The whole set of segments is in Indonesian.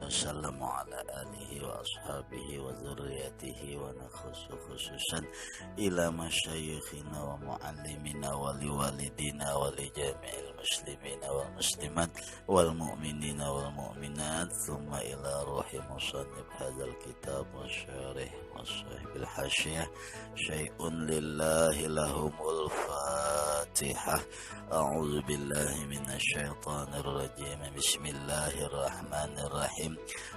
وسلم على آله وأصحابه وذريته ونخص خصوصا إلى مشايخنا ومعلمنا ولوالدينا ولجميع المسلمين والمسلمات والمؤمنين والمؤمنات ثم إلى روح مصنف هذا الكتاب والشارح والصاحب الحاشية شيء لله لهم الفاتحة. أعوذ بالله من الشيطان الرجيم. بسم الله الرحمن الرحيم.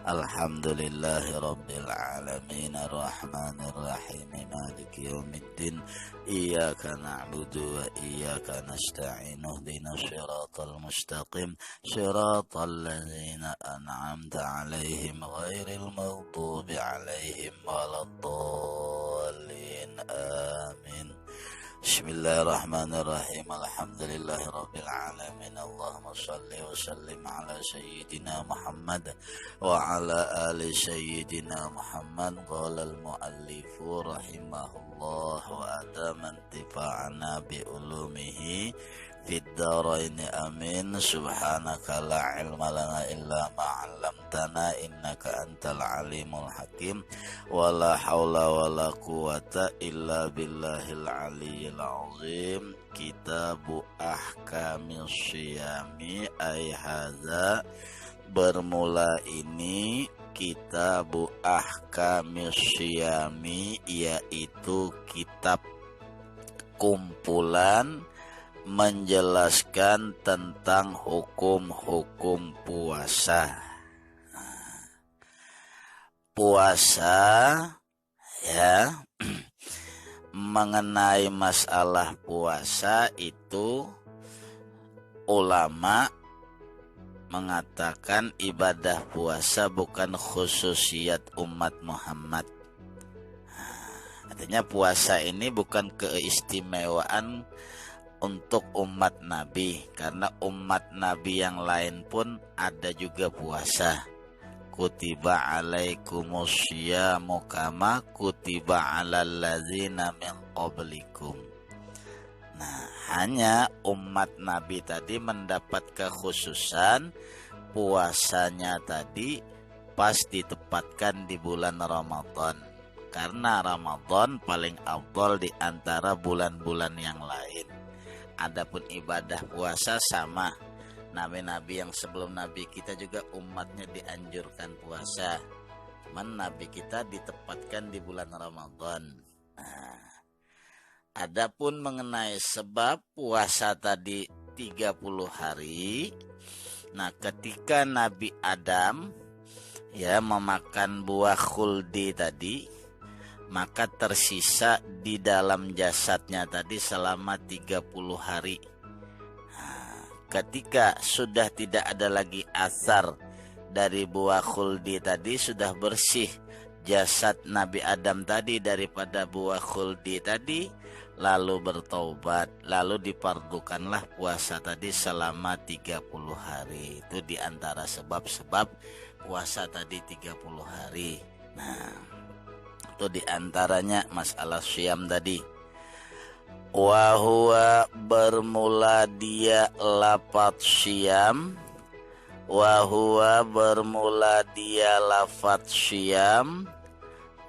الحمد لله رب العالمين الرحمن الرحيم مالك يوم الدين إياك نعبد وإياك نستعين اهدنا الصراط المستقيم صراط الذين أنعمت عليهم غير المغضوب عليهم ولا الضالين آمين. Bismillahirrahmanirrahim. Alhamdulillahi rabbil alamin. Allahumma salli wa sallim ala sayyidina Muhammad wa ala ali sayyidina Muhammad. Qala al-muallifu rahimahullah wa adama intifa'ana bi ulumihi fid dharain amin. Subhanaka la ilma lana illa ma 'allamtana innaka antal alimul hakim. Wala haula wala quwata illa billahil aliyyil azim. Kitabu ahkamis syiyami ay hadza. Bermula ini kitabu ahkamis syiyami, yaitu kitab kumpulan menjelaskan tentang hukum-hukum puasa. Puasa ya, mengenai masalah puasa itu ulama mengatakan ibadah puasa bukan khususiat umat Muhammad. Artinya puasa ini bukan keistimewaan untuk umat Nabi, karena umat Nabi yang lain pun ada juga puasa. Kutiba alaikumus syiyamu kama kutiba alal ladzina min qablikum. Nah, hanya umat Nabi tadi mendapat kekhususan puasanya tadi pas ditempatkan di bulan Ramadan, karena Ramadan paling afdal di antara bulan-bulan yang lain. Adapun ibadah puasa sama, nabi-nabi yang sebelum nabi kita juga umatnya dianjurkan puasa. Cuman nabi kita ditempatkan di bulan Ramadan. Nah, adapun mengenai sebab puasa tadi 30 hari. Nah, ketika Nabi Adam ya memakan buah khuldi tadi, maka tersisa di dalam jasadnya tadi selama 30 hari. Nah, ketika sudah tidak ada lagi asar dari buah khuldi tadi, sudah bersih jasad Nabi Adam tadi daripada buah khuldi tadi, lalu bertaubat, lalu dipardukanlah puasa tadi selama 30 hari. Itu diantara sebab-sebab puasa tadi 30 hari. Nah, itu diantaranya masalah syam tadi. Wa huwa, bermula dia lafaz syam. Wa huwa, bermula dia lafaz syam.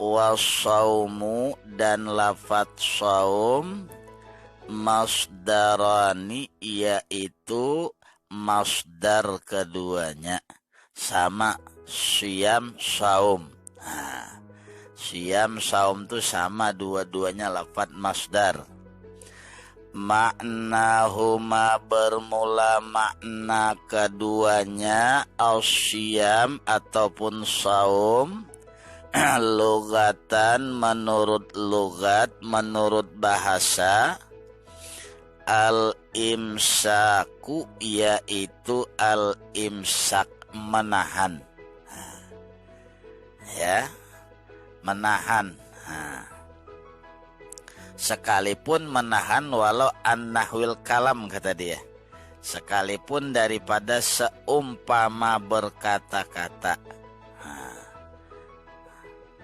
Wa saumu, dan lafaz saum. Masdarani, yaitu masdar keduanya sama, syam saum. Nah, syam saum itu sama, dua-duanya lafaz masdar. Maknahuma, bermula makna keduanya syam ataupun saum. Lugatan, menurut lugat, menurut bahasa. Al-imsaku, yaitu al-imsak, menahan. Ya, menahan. Sekalipun menahan walau an-nahwil kalam, kata dia, sekalipun daripada seumpama berkata-kata.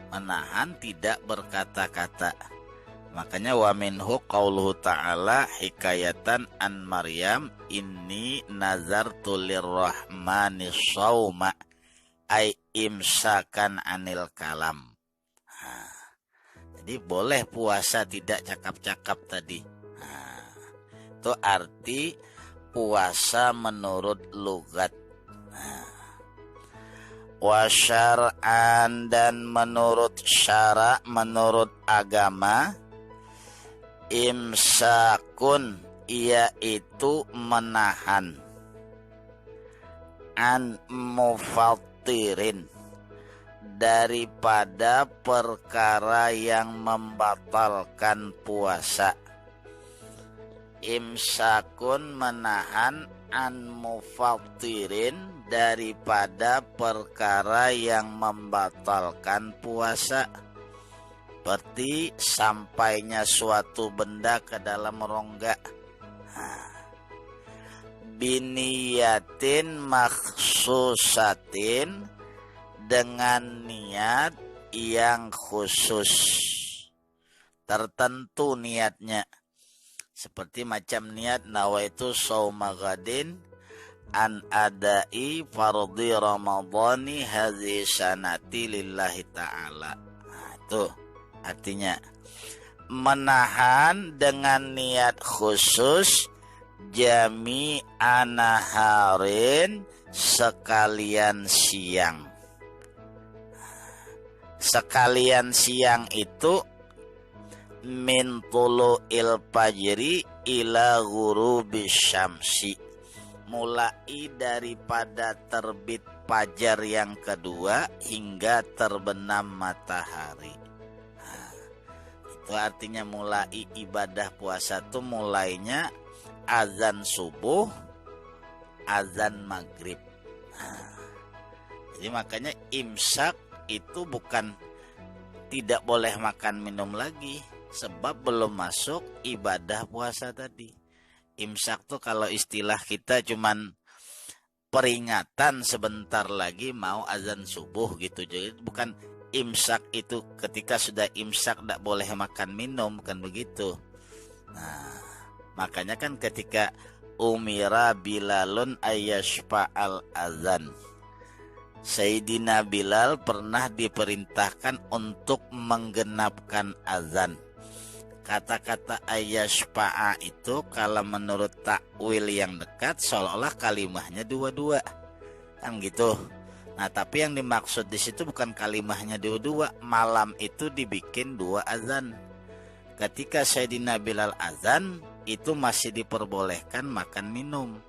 Menahan tidak berkata-kata. Makanya wa minhu qauluhu ta'ala hikayatan an Maryam inni nazartu lirrahmani shauma, ay imsakan anil kalam. Jadi boleh puasa tidak cakap-cakap tadi. Itu arti puasa menurut lugat. Wa syar'an, dan menurut syara, menurut agama, imsakun yaitu menahan, an mufattirin daripada perkara yang membatalkan puasa. Imsakun menahan an mufattirin daripada perkara yang membatalkan puasa, seperti sampainya suatu benda ke dalam rongga. Biniyatin makhsusatin, dengan niat yang khusus, tertentu niatnya. Seperti macam niat nawaitu shauma ghadin an adai fardhi ramadhani hadhihi sanati lillahi ta'ala. Itu artinya menahan dengan niat khusus jami anaharin, sekalian siang. Sekalian siang itu min tulu'il fajri ila ghurubis syamsi, mulai daripada terbit fajar yang kedua hingga terbenam matahari. Itu artinya mulai ibadah puasa itu mulainya azan subuh, azan maghrib. Jadi makanya imsak itu bukan tidak boleh makan minum lagi, sebab belum masuk ibadah puasa tadi. Imsak tuh kalau istilah kita cuman peringatan sebentar lagi mau azan subuh gitu. Jadi bukan imsak itu ketika sudah imsak tidak boleh makan minum, bukan begitu. Nah, makanya kan ketika umira Bilalun ayyashfa'al azan, Sayyidina Bilal pernah diperintahkan untuk menggenapkan azan. Kata-kata ayyashfa'a itu kalau menurut takwil yang dekat seolah-olah kalimahnya dua-dua, kan gitu. Nah, tapi yang dimaksud di situ bukan kalimahnya dua-dua. Malam itu dibikin dua azan. Ketika Sayyidina Bilal azan, itu masih diperbolehkan makan minum.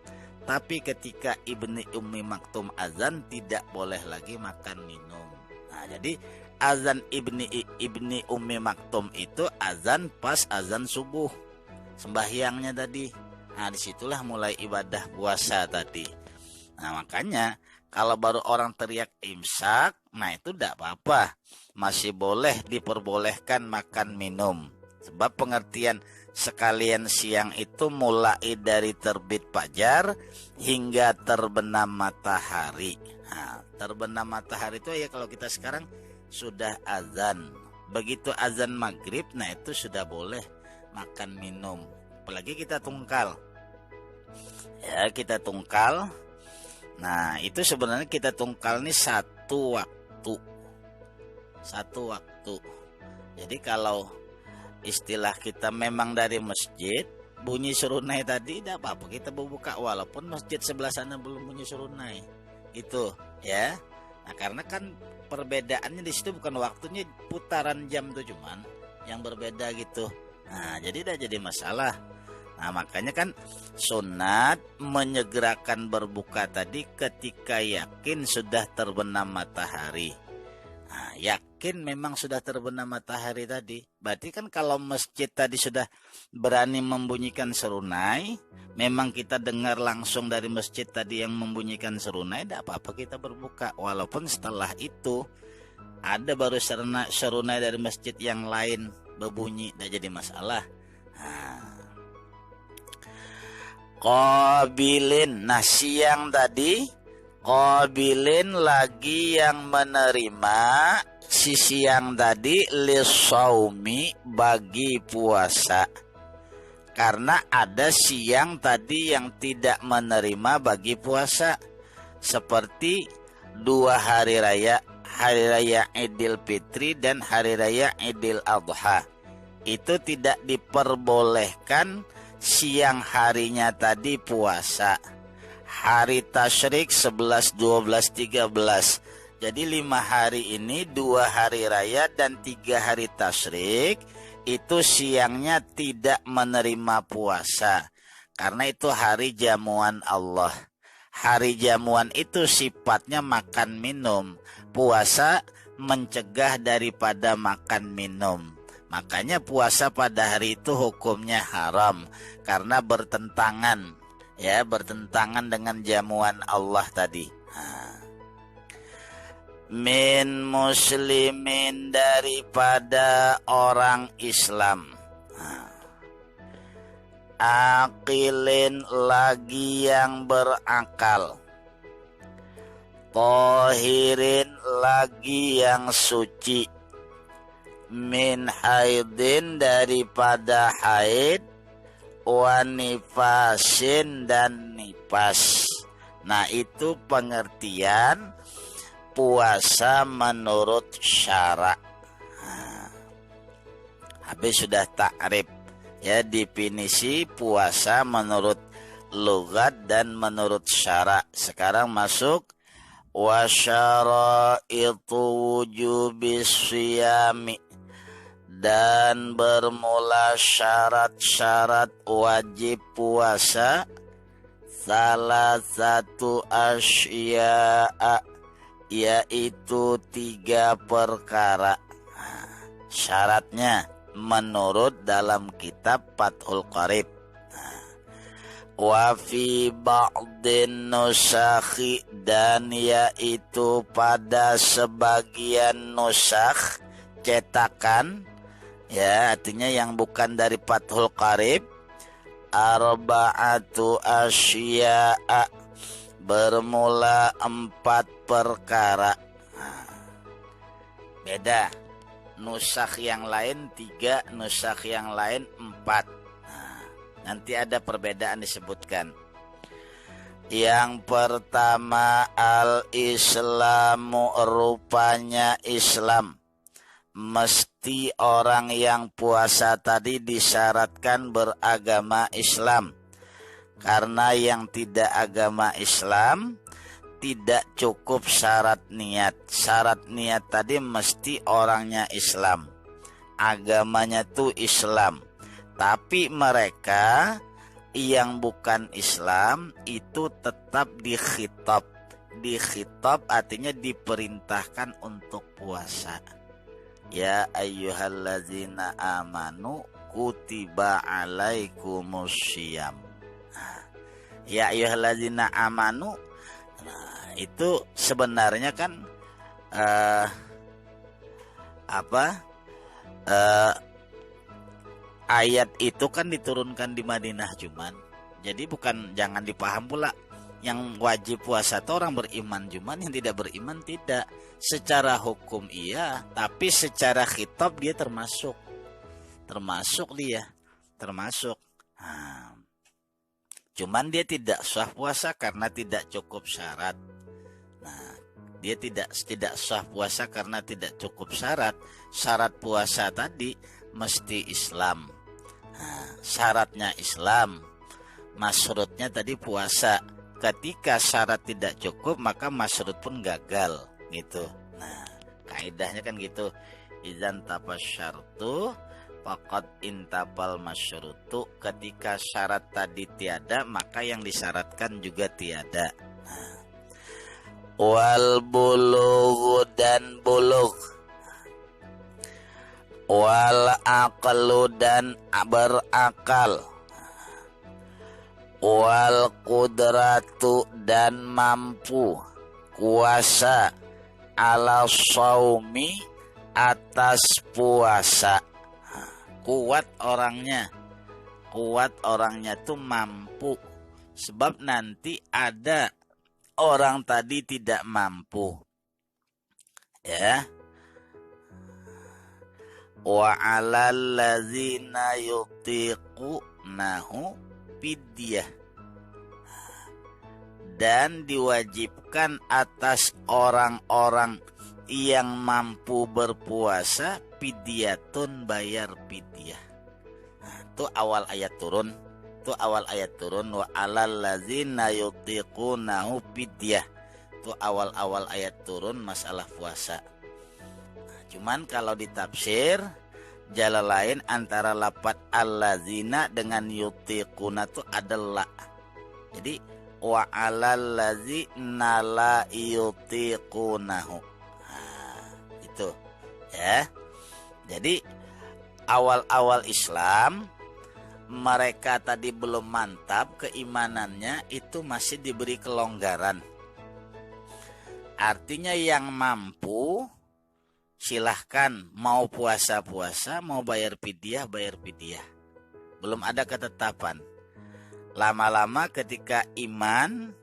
Tapi ketika Ibni Ummi Maktum azan, tidak boleh lagi makan minum. Nah, jadi azan Ibni Ummi Maktum itu azan pas azan subuh, sembahyangnya tadi. Nah, disitulah mulai ibadah puasa tadi. Nah, makanya kalau baru orang teriak imsak, nah itu tidak apa-apa, masih boleh diperbolehkan makan minum. Sebab pengertian sekalian siang itu mulai dari terbit fajar hingga terbenam matahari. Nah, terbenam matahari itu ya kalau kita sekarang sudah azan. Begitu azan maghrib, nah itu sudah boleh makan minum. Apalagi kita tungkal. Ya, kita tungkal. Nah, itu sebenarnya kita tungkal ini satu waktu. Satu waktu. Jadi kalau istilah kita memang dari masjid, bunyi serunai tadi tidak apa-apa, kita berbuka walaupun masjid sebelah sana belum bunyi serunai. Itu ya. Nah, karena kan perbedaannya di situ bukan waktunya, putaran jam tuh cuman yang berbeda gitu. Nah, jadi tidak jadi masalah. Nah, makanya kan sunat menyegerakan berbuka tadi ketika yakin sudah terbenam matahari. Nah, yakin memang sudah terbenam matahari tadi. Berarti kan kalau masjid tadi sudah berani membunyikan serunai, memang kita dengar langsung dari masjid tadi yang membunyikan serunai, tidak apa-apa kita berbuka. Walaupun setelah itu ada baru serunai dari masjid yang lain berbunyi, tidak jadi masalah. Qabilin, nah siang tadi qabilin lagi yang menerima si siang tadi lisaumi bagi puasa. Karena ada siang tadi yang tidak menerima bagi puasa, seperti dua hari raya Idul Fitri dan hari raya Idul Adha. Itu tidak diperbolehkan siang harinya tadi puasa. Hari tasyrik 11, 12, 13. Jadi 5 hari ini, 2 hari raya dan 3 hari tasyrik, itu siangnya tidak menerima puasa. Karena itu hari jamuan Allah. Hari jamuan itu sifatnya makan minum. Puasa mencegah daripada makan minum. Makanya puasa pada hari itu hukumnya haram. Karena bertentangan dengan jamuan Allah tadi. Min muslimin, daripada orang Islam. Aqilin, lagi yang berakal. Tahirin, lagi yang suci. Min haidin, daripada haid. Wa nifasin, dan nifas. Nah, itu pengertian puasa menurut syara. Habis sudah takrif. Ya, definisi puasa menurut lugat dan menurut syara. Sekarang masuk wa syaraitu wujubis syiyami, dan bermula syarat-syarat wajib puasa. Salah satu asya'a, yaitu 3 perkara. Syaratnya menurut dalam kitab Fathul Qarib. Wa fi ba'din nusakhi, dan yaitu pada sebagian nusakh, cetakan, ya artinya yang bukan dari Fathul Qarib, arba'atu asya'a, bermula 4 perkara. Beda. Nusakh yang lain 3, nusakh yang lain 4. Nanti ada perbedaan disebutkan. Yang pertama, al-islamu, rupanya Islam. Mesti orang yang puasa tadi disyaratkan beragama Islam. Karena yang tidak agama Islam tidak cukup syarat niat. Syarat niat tadi mesti orangnya Islam. Agamanya tuh Islam. Tapi mereka yang bukan Islam itu tetap dikhitab. Dikhitab artinya diperintahkan untuk puasa. Ya ayyuhallazina amanu kutiba alaikumussyiyam. Ya ayyuhallazina amanu, itu sebenarnya kan ayat itu kan diturunkan di Madinah cuman. Jadi bukan, jangan dipaham pula yang wajib puasa itu orang beriman cuman, yang tidak beriman tidak. Secara hukum iya, tapi secara khitab dia termasuk dia. Cuman dia tidak sah puasa karena tidak cukup syarat. Nah, dia tidak sah puasa karena tidak cukup syarat. Syarat puasa tadi mesti Islam. Nah, syaratnya Islam, masyrutnya tadi puasa. Ketika syarat tidak cukup, maka masyrut pun gagal, gitu. Nah, kaidahnya kan gitu. Idzan tapasyartu faqad intapal masyrutu. Ketika syarat tadi tiada, maka yang disyaratkan juga tiada. Wal bulughu, dan bulugh. Wal aqlu, dan berakal. Wal qudratu, dan mampu, kuasa, ala shaumi, atas puasa. Kuat orangnya tuh mampu. Sebab nanti ada orang tadi tidak mampu, ya. Wa 'alal ladzina yutiqunahu fidyah, dan diwajibkan atas orang-orang yang mampu berpuasa fidyatun, bayar fidyah. Nah, itu awal ayat turun. Wa alal ladzina yutiqunahu fidyah. Itu awal-awal ayat turun masalah puasa. Nah, cuman kalau ditafsir jalan lain antara lafaz alladzina dengan yutiquna itu adalah. Jadi wa alal ladzina la yutiqunahu. Itu ya. Jadi awal-awal Islam mereka tadi belum mantap keimanannya, itu masih diberi kelonggaran. Artinya yang mampu silahkan, mau puasa-puasa, mau bayar fidyah, bayar fidyah. Belum ada ketetapan. Lama-lama ketika iman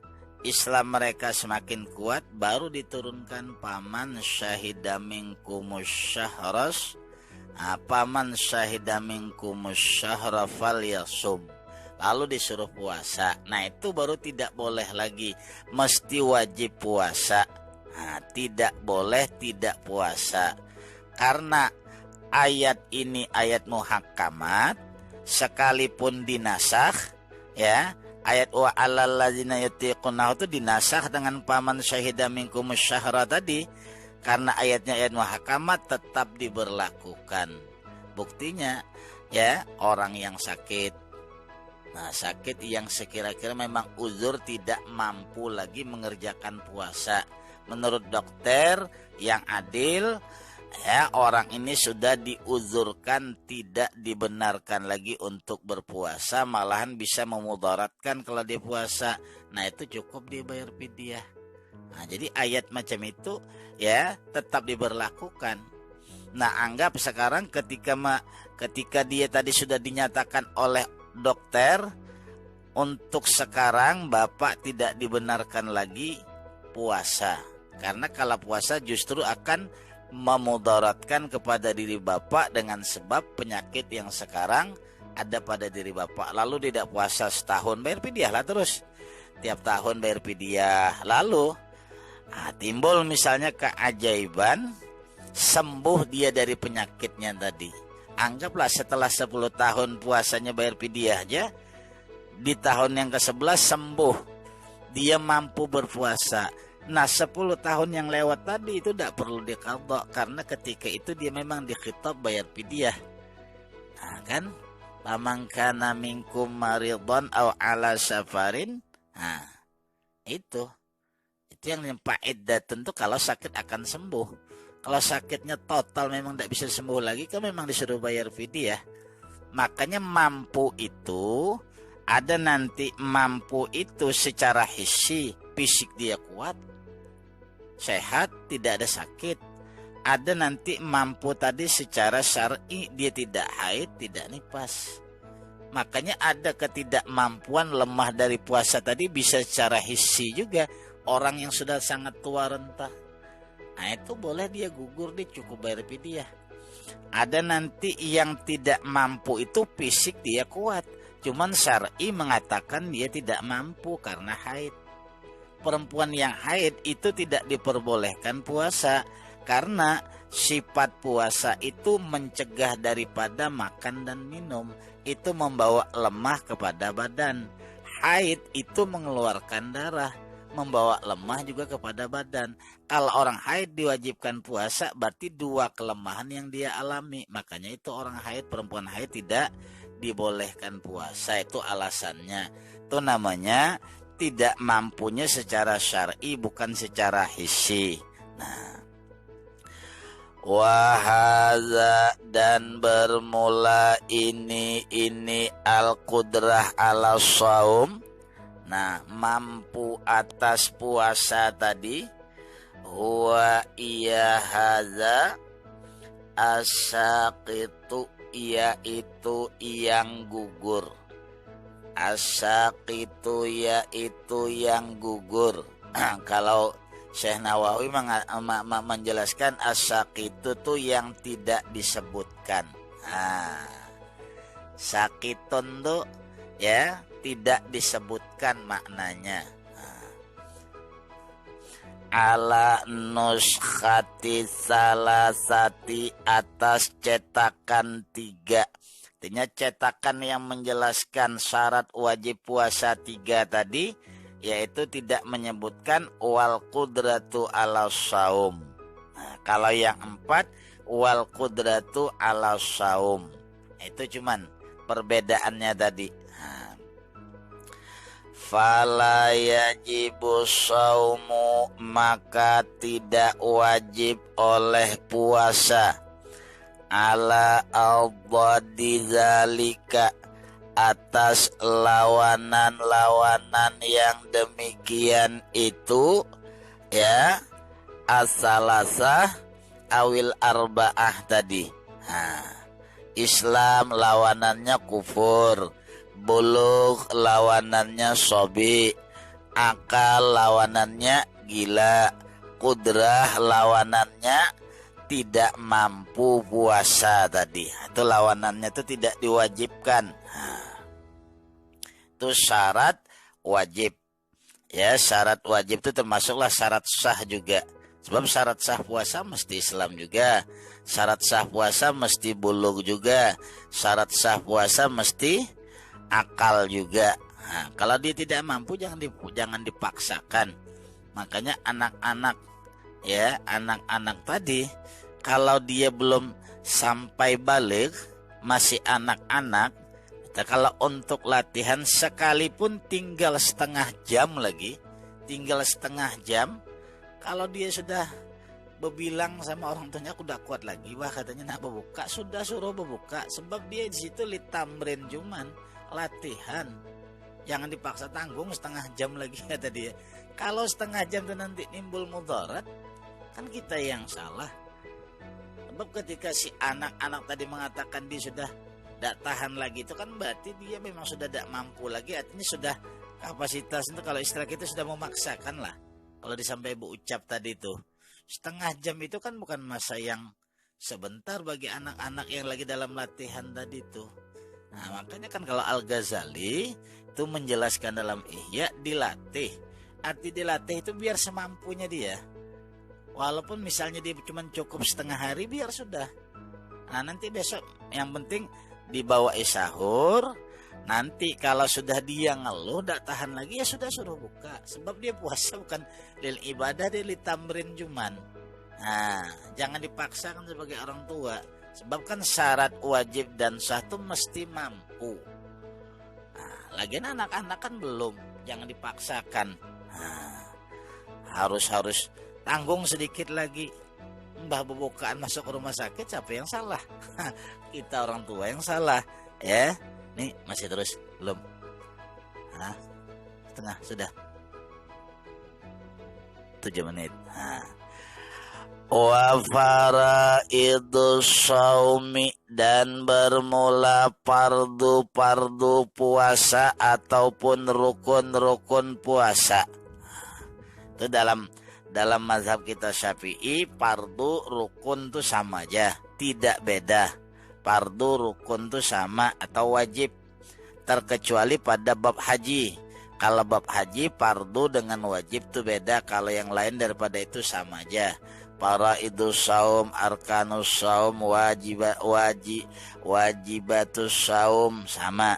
Islam mereka semakin kuat, baru diturunkan paman syahida minkumus syahras, paman syahida minkumus syahra falyasum. Lalu disuruh puasa. Nah, itu baru tidak boleh lagi mesti wajib puasa. Nah, tidak boleh tidak puasa. Karena ayat ini ayat muhakkamat, sekalipun dinasakh ya, ayat wa alal ladzina yutiqunahu itu dinasakh dengan paman syahida minkumus syahra tadi, karena ayatnya ayat muhakamat tetap diberlakukan. Buktinya ya, orang yang sakit, nah sakit yang sekira-kira memang uzur tidak mampu lagi mengerjakan puasa, menurut dokter yang adil ya, orang ini sudah diuzurkan, tidak dibenarkan lagi untuk berpuasa, malahan bisa memudaratkan kalau dia puasa. Nah, itu cukup dibayar fidyah. Nah, jadi ayat macam itu ya tetap diberlakukan. Nah, anggap sekarang ketika dia tadi sudah dinyatakan oleh dokter untuk sekarang Bapak tidak dibenarkan lagi puasa, karena kalau puasa justru akan memudaratkan kepada diri Bapak dengan sebab penyakit yang sekarang ada pada diri Bapak. Lalu tidak puasa setahun, bayar fidyah lah terus. Tiap tahun bayar fidyah. Lalu timbul misalnya keajaiban, sembuh dia dari penyakitnya tadi. Anggaplah setelah 10 tahun puasanya bayar fidyah aja, di tahun yang ke-11 sembuh, dia mampu berpuasa. Nah, 10 tahun yang lewat tadi itu tidak perlu diqadha, karena ketika itu dia memang dikhitab bayar fidyah. Nah, kan? Faman kana minkum maridhan aw ala safarin. Nah, itu yang iddah, tentu kalau sakit akan sembuh. Kalau sakitnya total memang tidak bisa sembuh lagi, kan memang disuruh bayar fidyah. Makanya mampu itu ada, nanti mampu itu secara hissi, fisik dia kuat, sehat, tidak ada sakit. Ada nanti mampu tadi secara syar'i, dia tidak haid, tidak nifas. Makanya ada ketidakmampuan lemah dari puasa tadi bisa secara hissi juga. Orang yang sudah sangat tua renta, nah itu boleh dia gugur, dia cukup bayar fidyah. Ada nanti yang tidak mampu itu fisik dia kuat, cuman syar'i mengatakan dia tidak mampu karena haid. Perempuan yang haid itu tidak diperbolehkan puasa, karena sifat puasa itu mencegah daripada makan dan minum, itu membawa lemah kepada badan. Haid itu mengeluarkan darah, membawa lemah juga kepada badan. Kalau orang haid diwajibkan puasa, berarti 2 kelemahan yang dia alami. Makanya itu orang haid, perempuan haid tidak dibolehkan puasa. Itu alasannya. Itu namanya tidak mampunya secara syar'i, bukan secara hissi. Nah, wahadza, dan bermula ini al-qudrah ala shaum. Nah, mampu atas puasa tadi, huwa iya hadza asyaqitu, yaitu yang gugur. Asyaqitu yaitu yang gugur. Kalau Syekh Nawawi menjelaskan asyaqitu itu yang tidak disebutkan. Sakitun tuh ya tidak disebutkan maknanya. ala nuskhati salasati, atas cetakan 3. Artinya cetakan yang menjelaskan syarat wajib puasa 3 tadi, yaitu tidak menyebutkan wal qudratu ala saum. Nah, kalau yang 4 wal qudratu ala saum. Itu cuman perbedaannya tadi. Fala yajibu saumu, maka tidak wajib oleh puasa, ala al-dhadi zalika, atas lawanan-lawanan yang demikian itu, ya, as-salasah awil arba'ah tadi. Islam lawanannya kufur, bulugh lawanannya sobi, akal lawanannya gila, kudrah lawanannya tidak mampu puasa tadi. Itu lawanannya itu tidak diwajibkan. Itu syarat wajib. Ya, syarat wajib itu termasuklah syarat sah juga. Sebab syarat sah puasa mesti Islam juga. Syarat sah puasa mesti bulugh juga. Syarat sah puasa mesti akal juga. Nah, kalau dia tidak mampu jangan dipaksakan. Makanya anak-anak, ya, anak-anak tadi kalau dia belum sampai balik, masih anak-anak, kalau untuk latihan sekalipun tinggal setengah jam lagi, kalau dia sudah berbilang sama orang tuanya, aku udah kuat lagi, wah katanya nak berbuka, sudah suruh berbuka, sebab dia di situ litamrin cuman latihan. Jangan dipaksa tanggung setengah jam lagi kata dia. Kalau setengah jam itu nanti nimbul mudarat, kan kita yang salah. Sebab ketika si anak-anak tadi mengatakan dia sudah tidak tahan lagi, itu kan berarti dia memang sudah tidak mampu lagi. Artinya sudah kapasitas itu, kalau istilah kita sudah memaksakan lah. Kalau disampai Bu ucap tadi itu, setengah jam itu kan bukan masa yang sebentar bagi anak-anak yang lagi dalam latihan tadi itu. Nah, makanya kan kalau Al-Ghazali itu menjelaskan dalam Ihya, dilatih. Arti dilatih itu biar semampunya dia. Walaupun misalnya dia cuma cukup setengah hari, biar sudah. Nah, nanti besok yang penting dibawa sahur. Nanti kalau sudah dia ngeluh tidak tahan lagi, ya sudah suruh buka. Sebab dia puasa bukan lil ibadah, dia litamrin cuman. Nah, jangan dipaksakan sebagai orang tua. Sebab kan syarat wajib dan sah itu mesti mampu. Nah, lagian anak-anak kan belum, jangan dipaksakan. Nah, harus tanggung sedikit lagi. Mbah bukaan masuk ke rumah sakit, siapa yang salah? Kita orang tua yang salah, ya. Nih masih terus belum? Setengah sudah 7 menit. Wa faraidu shaumi, dan bermula fardu puasa ataupun rukun puasa. Itu dalam mazhab kita Syafi'i, fardu rukun itu sama aja, tidak beda. Fardu rukun itu sama atau wajib, terkecuali pada bab haji. Kalau bab haji fardu dengan wajib itu beda. Kalau yang lain daripada itu sama aja. Faraidus saum, arkanus saum, wajibatus saum sama.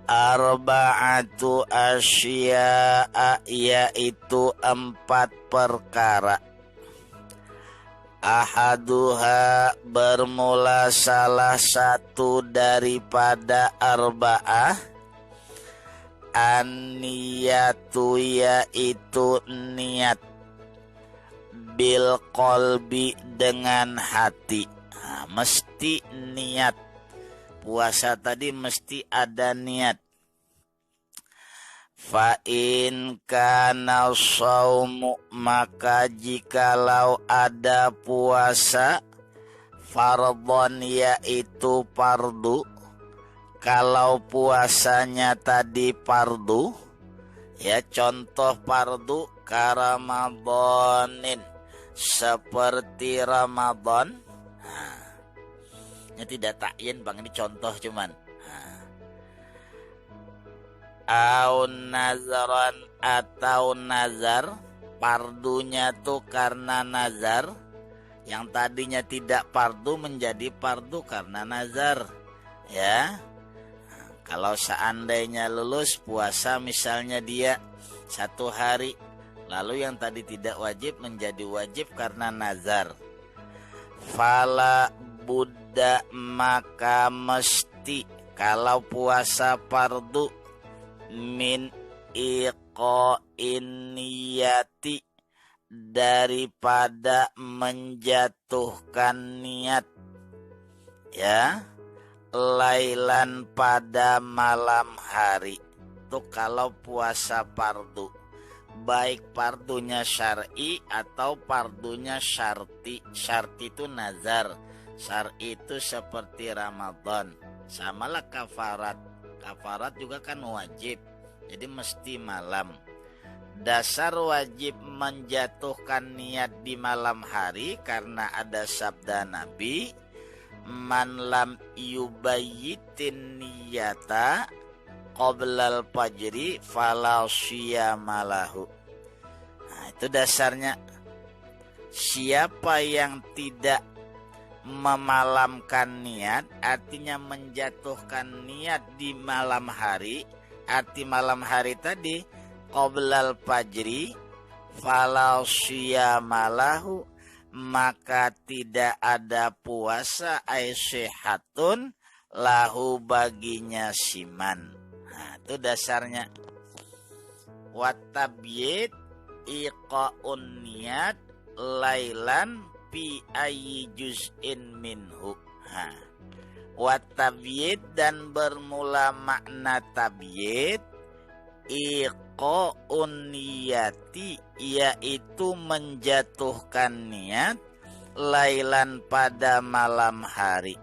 Arba'atu asya'a, yaitu 4 perkara. Ahaduha, bermula salah satu daripada arba'ah, an-niyatu, yaitu niat, bil qalbi, dengan hati. Mesti niat. Puasa tadi mesti ada niat. Fa in kana shaumu, maka jikalau ada puasa, fardhon, yaitu fardu. Kalau puasanya tadi fardu, ya, contoh fardu karamadhanin, seperti Ramadan. Ini tidak takyin bang, ini contoh cuman. Au nazaran, atau nazar, pardunya tuh karena nazar, yang tadinya tidak pardu menjadi pardu karena nazar, ya. Kalau seandainya lulus puasa misalnya dia 1 hari, lalu yang tadi tidak wajib menjadi wajib karena nazar. Fala buddha, maka mesti kalau puasa fardu min iqa'in niyati, daripada menjatuhkan niat, ya, lailan pada malam hari. Itu kalau puasa fardu, baik fardunya syar'i atau fardunya syarti. Syarti itu nazar, syar'i itu seperti Ramadan. Samalah kafarat. Kafarat juga kan wajib, jadi mesti malam. Dasar wajib menjatuhkan niat di malam hari karena ada sabda Nabi, man lam yubayyitin niyata qoblal fajri fala syiyamalahu. Nah, itu dasarnya. Siapa yang tidak memalamkan niat, artinya menjatuhkan niat di malam hari, arti malam hari tadi qoblal fajri fala syiyamalahu, maka tidak ada puasa aisyhatun lahu baginya siman. Nah, itu dasarnya. Watabyid iqa'un niyat lailan fi ayyi juz'in minhu. Watabyid, dan bermula makna tabyid iqa'un niyati, yaitu menjatuhkan niat lailan pada malam hari.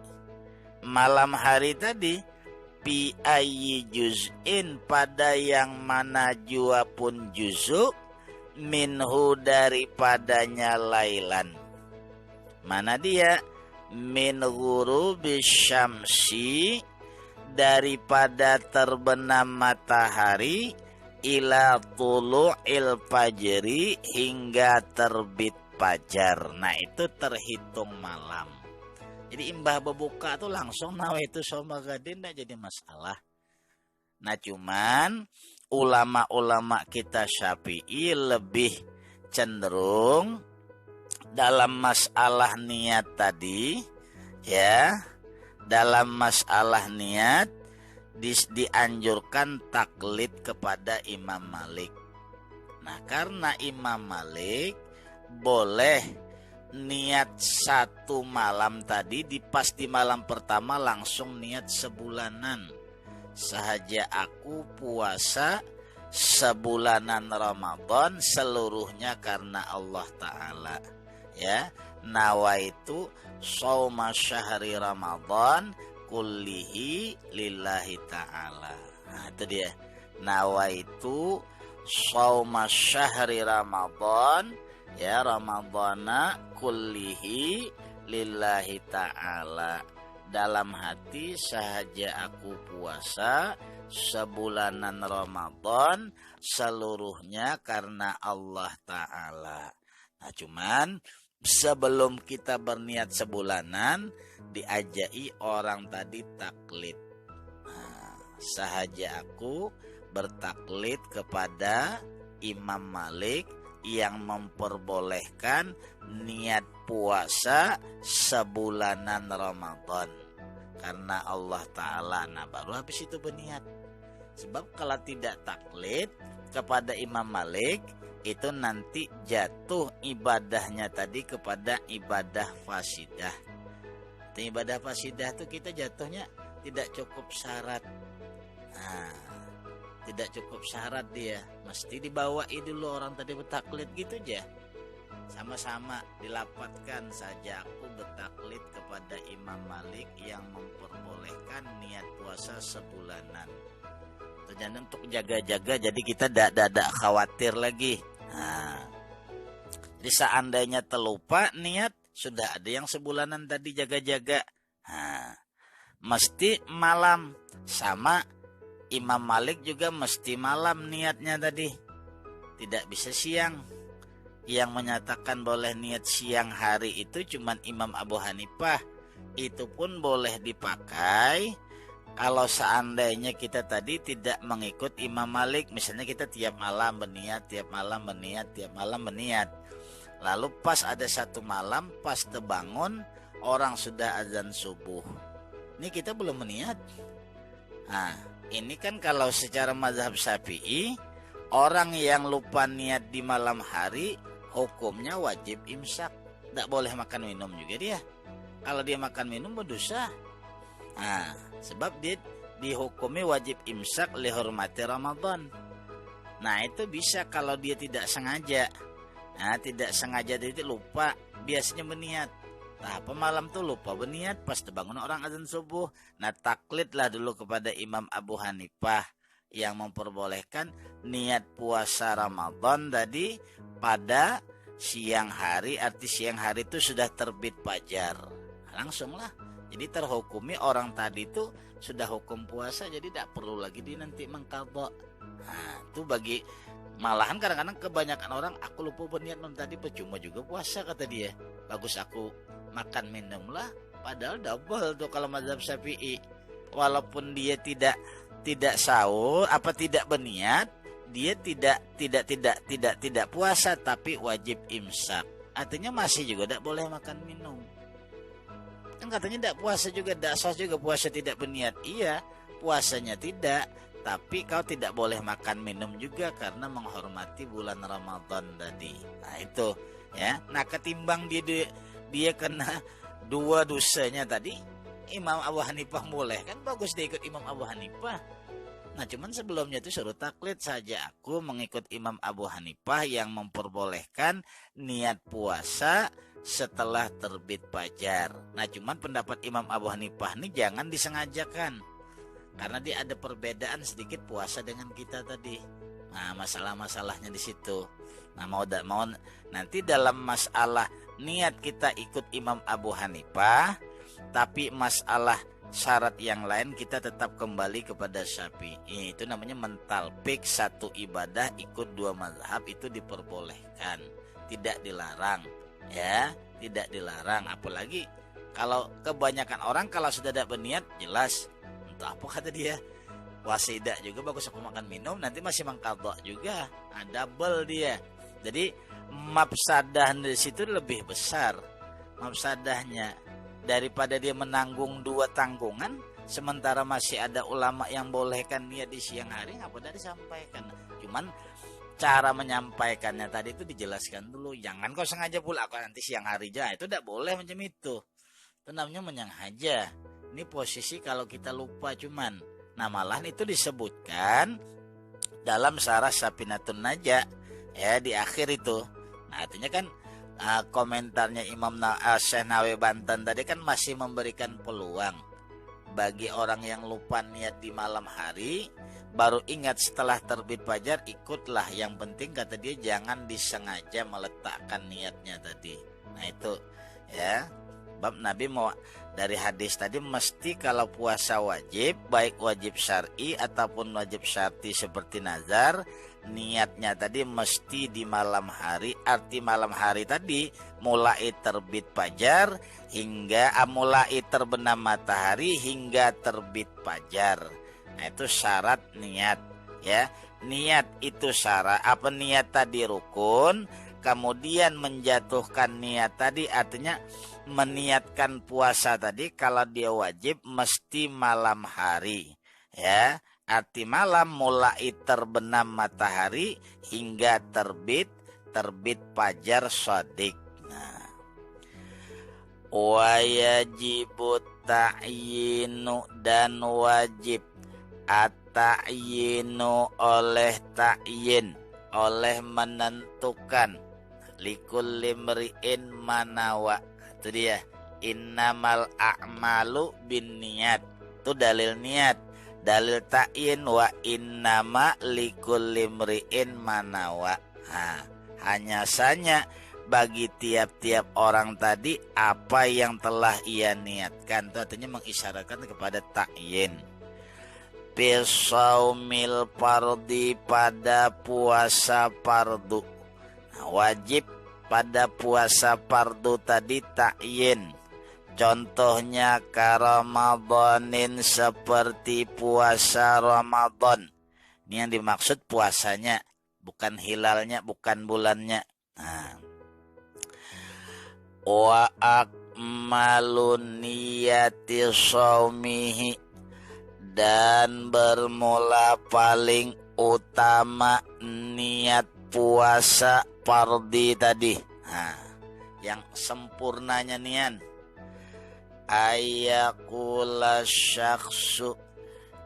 Malam hari tadi pi ayyi juz'in, pada yang mana jua pun juzuk, minhu daripadanya lailan. Mana dia? Min ghurubis syamsi, daripada terbenam matahari, ila tulu'il fajri, hingga terbit fajar. Nah, itu terhitung malam. Jadi imbah berbuka tuh langsung nawaitu shauma gadin, tidak jadi masalah. Nah, cuman ulama-ulama kita Syafi'i lebih cenderung dalam masalah niat tadi, ya, dalam masalah niat dianjurkan taklid kepada Imam Malik. Nah, karena Imam Malik boleh niat 1 malam tadi, pas di malam pertama langsung niat sebulanan. Sahaja aku puasa sebulanan Ramadan seluruhnya karena Allah Ta'ala, ya. Nawaitu shauma syahri Ramadan kullihi lillahi ta'ala. Nah, itu dia. Nawaitu shauma syahri Ramadan, ya, Ramadana kullihi lillahi ta'ala. Dalam hati sahaja aku puasa sebulanan Ramadan seluruhnya karena Allah Ta'ala. Nah, cuman sebelum kita berniat sebulanan, diajai orang tadi taklid. Nah, sahaja aku bertaklid kepada Imam Malik yang memperbolehkan niat puasa sebulanan Ramadan karena Allah Ta'ala. Nah, baru habis itu berniat. Sebab kalau tidak taklid kepada Imam Malik, itu nanti jatuh ibadahnya tadi kepada ibadah fasidah. Ibadah fasidah itu kita jatuhnya tidak cukup syarat. Nah, tidak cukup syarat dia, mesti dibawain dulu orang tadi bertaklid gitu aja. Sama-sama dilapatkan saja aku bertaklid kepada Imam Malik yang memperbolehkan niat puasa sebulanan. Terjadi untuk jaga-jaga, jadi kita tidak khawatir lagi. Nah, jadi seandainya terlupa niat, sudah ada yang sebulanan tadi jaga-jaga. Nah, mesti malam. Sama Imam Malik juga mesti malam niatnya tadi, tidak bisa siang. Yang menyatakan boleh niat siang hari itu cuman Imam Abu Hanifah. Itu pun boleh dipakai kalau seandainya kita tadi tidak mengikut Imam Malik. Misalnya kita tiap malam berniat, tiap malam berniat, tiap malam berniat. Lalu pas ada satu malam pas terbangun orang sudah azan subuh, ini kita belum berniat. Nah, ini kan kalau secara mazhab Syafi'i, orang yang lupa niat di malam hari hukumnya wajib imsak, tidak boleh makan minum juga dia. Kalau dia makan minum berdosa. Nah, sebab dia dihukumi wajib imsak lihormati Ramadan. Nah, itu bisa kalau dia tidak sengaja. Nah, tidak sengaja dia lupa, biasanya berniat. Nah, malam tuh lupa berniat pas terbangun orang azan subuh. Nah, taklidlah dulu kepada Imam Abu Hanifah yang memperbolehkan niat puasa Ramadan tadi pada siang hari. Arti siang hari itu sudah terbit fajar, langsunglah. Jadi terhukumi orang tadi itu sudah hukum puasa, jadi tidak perlu lagi dia nanti mengqadha. Nah, itu bagi malahan kadang-kadang kebanyakan orang, aku lupa berniat tadi percuma juga puasa kata dia. Bagus aku makan minum lah, padahal double tuh kalau mazhab Syafi'i. Walaupun dia tidak sahur tidak berniat, dia tidak puasa tapi wajib imsak. Artinya masih juga tidak boleh makan minum. Kan katanya tidak puasa juga, tidak sah juga puasa tidak berniat. Iya, puasanya tidak, tapi kau tidak boleh makan minum juga karena menghormati bulan Ramadan tadi. Nah itu ya. Nah ketimbang dia kena dua dosanya tadi, Imam Abu Hanifah boleh, kan bagus dia ikut Imam Abu Hanifah. Nah cuman sebelumnya itu suruh taklid saja. Aku mengikut Imam Abu Hanifah yang memperbolehkan niat puasa setelah terbit fajar. Nah cuman pendapat Imam Abu Hanifah ini jangan disengajakan, karena dia ada perbedaan sedikit puasa dengan kita tadi. Nah masalah-masalahnya di situ. Nah mau nanti dalam masalah niat kita ikut Imam Abu Hanifah, tapi masalah syarat yang lain kita tetap kembali kepada Syafi'i. Itu namanya mentalpik satu ibadah ikut dua mazhab, itu diperbolehkan, tidak dilarang ya, tidak dilarang. Apalagi kalau kebanyakan orang kalau sudah tidak berniat jelas entah apa kata dia, wasidah juga bagus aku makan minum, nanti masih mengqadha juga, double dia. Jadi mafsadah di situ lebih besar mafsadahnya daripada dia menanggung dua tanggungan. Sementara masih ada ulama yang bolehkan niat di siang hari, apa dari disampaikan. Cuman cara menyampaikannya tadi itu dijelaskan dulu. Jangan kau sengaja pula aku nanti siang hari aja, itu tidak boleh macam itu. Itu namanya menyengaja. Ini posisi kalau kita lupa cuman. Nah malahan itu disebutkan dalam Syarah Safinatun Najah ya di akhir itu. Nah artinya kan komentarnya Imam Syekh Nawawi Banten tadi kan masih memberikan peluang bagi orang yang lupa niat di malam hari, baru ingat setelah terbit fajar, ikutlah. Yang penting kata dia jangan disengaja meletakkan niatnya tadi. Nah itu ya, bab Nabi mau dari hadis tadi mesti kalau puasa wajib, baik wajib syar'i ataupun wajib syarti seperti nazar, niatnya tadi mesti di malam hari. Arti malam hari tadi mulai terbit fajar hingga mulai terbenam matahari hingga terbit fajar. Nah itu syarat niat ya. Niat itu syarat, apa niat tadi rukun. Kemudian menjatuhkan niat tadi artinya meniatkan puasa tadi kalau dia wajib mesti malam hari ya. Arti malam mulai terbenam matahari hingga terbit fajar shadiq. Nah, wajibu ta'yinu, dan wajib at-ta'yinu oleh ta'yin, oleh menentukan, likulli mri'in manawa. Itu dia, innamal a'malu bin niat. Itu dalil niat. Dalil ta'in wa innama likulli mri'in manawa. Nah, hanya saja bagi tiap-tiap orang tadi apa yang telah ia niatkan. Itu artinya mengisyaratkan kepada ta'yin. Bisaumil fardi, pada puasa fardu. Nah, wajib pada puasa fardu tadi ta'yin. Contohnya karamadanin, seperti puasa Ramadan. Ini yang dimaksud puasanya, bukan hilalnya, bukan bulannya. Nah. Wa akmalun niyati shaumihi, dan bermula paling utama niat puasa fardi tadi. Nah, yang sempurnanya nian. Ayakula syakhsu,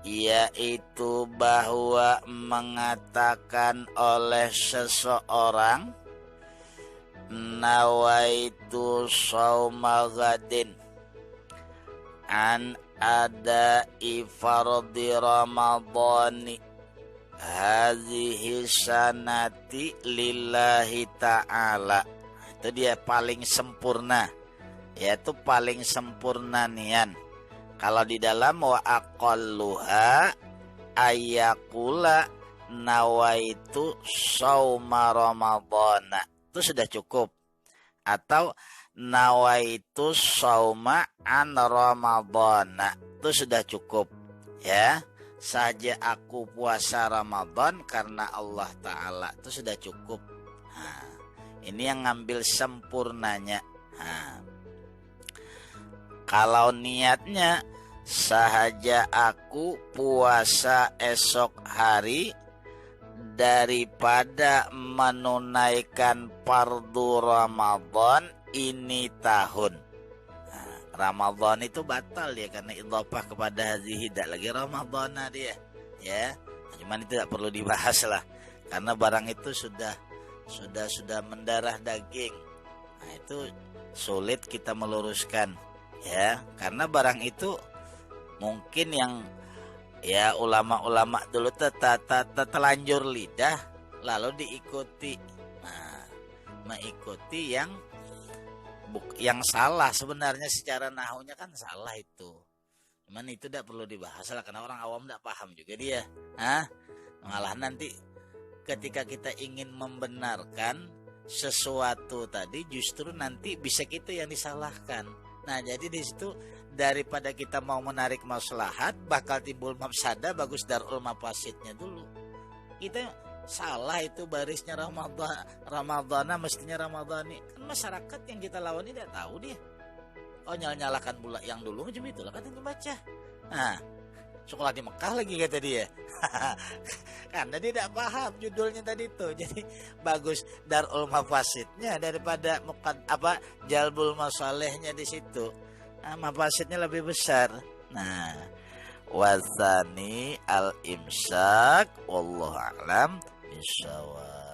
yaitu bahwa mengatakan oleh seseorang, nawaitu shauma ghadin an ada fardi ramadhani hadhihi sanati lillahi ta'ala. Itu dia paling sempurna, yaitu paling sempurna nian. Kalau di dalam wa aqalluha ayakula nawaitu shauma ramadhana, itu sudah cukup. Atau nawaitu shauma an ramadhana, itu sudah cukup ya. Saja aku puasa Ramadan karena Allah Ta'ala, itu sudah cukup. Nah, ini yang ngambil sempurnanya. Nah, kalau niatnya sahaja aku puasa esok hari daripada menunaikan fardu Ramadan ini tahun. Ramadan itu batal ya, karena idhofah kepada hadhihi, tidak lagi Ramadan dia ya. Cuman itu tidak perlu dibahas lah, karena barang itu sudah mendarah daging. Nah, itu sulit kita meluruskan ya, karena barang itu mungkin yang ya ulama-ulama dulu telanjur lidah lalu diikuti. Nah, mengikuti yang salah sebenarnya, secara nahunya kan salah itu. Cuman itu tidak perlu dibahas lah, karena orang awam tidak paham juga dia. Malah nanti ketika kita ingin membenarkan sesuatu tadi, justru nanti bisa kita yang disalahkan. Nah, jadi di situ daripada kita mau menarik maslahat bakal timbul mafsadah, bagus darul mafasidnya dulu. Kita salah itu barisnya Ramadana mestinya Ramadhani. Kan masyarakat yang kita lawan ini tidak tahu dia. Oh, nyalakan bulan yang dulu macam itulah kan itu baca. Nah, sekolah di Mekah lagi kata dia. Karena dia tidak paham judulnya tadi itu. Jadi bagus darul mafasidnya daripada jalbul masalihnya di situ. Nah, mafasidnya lebih besar. Nah, wasani al-imsak wallahu a'lam bishawab.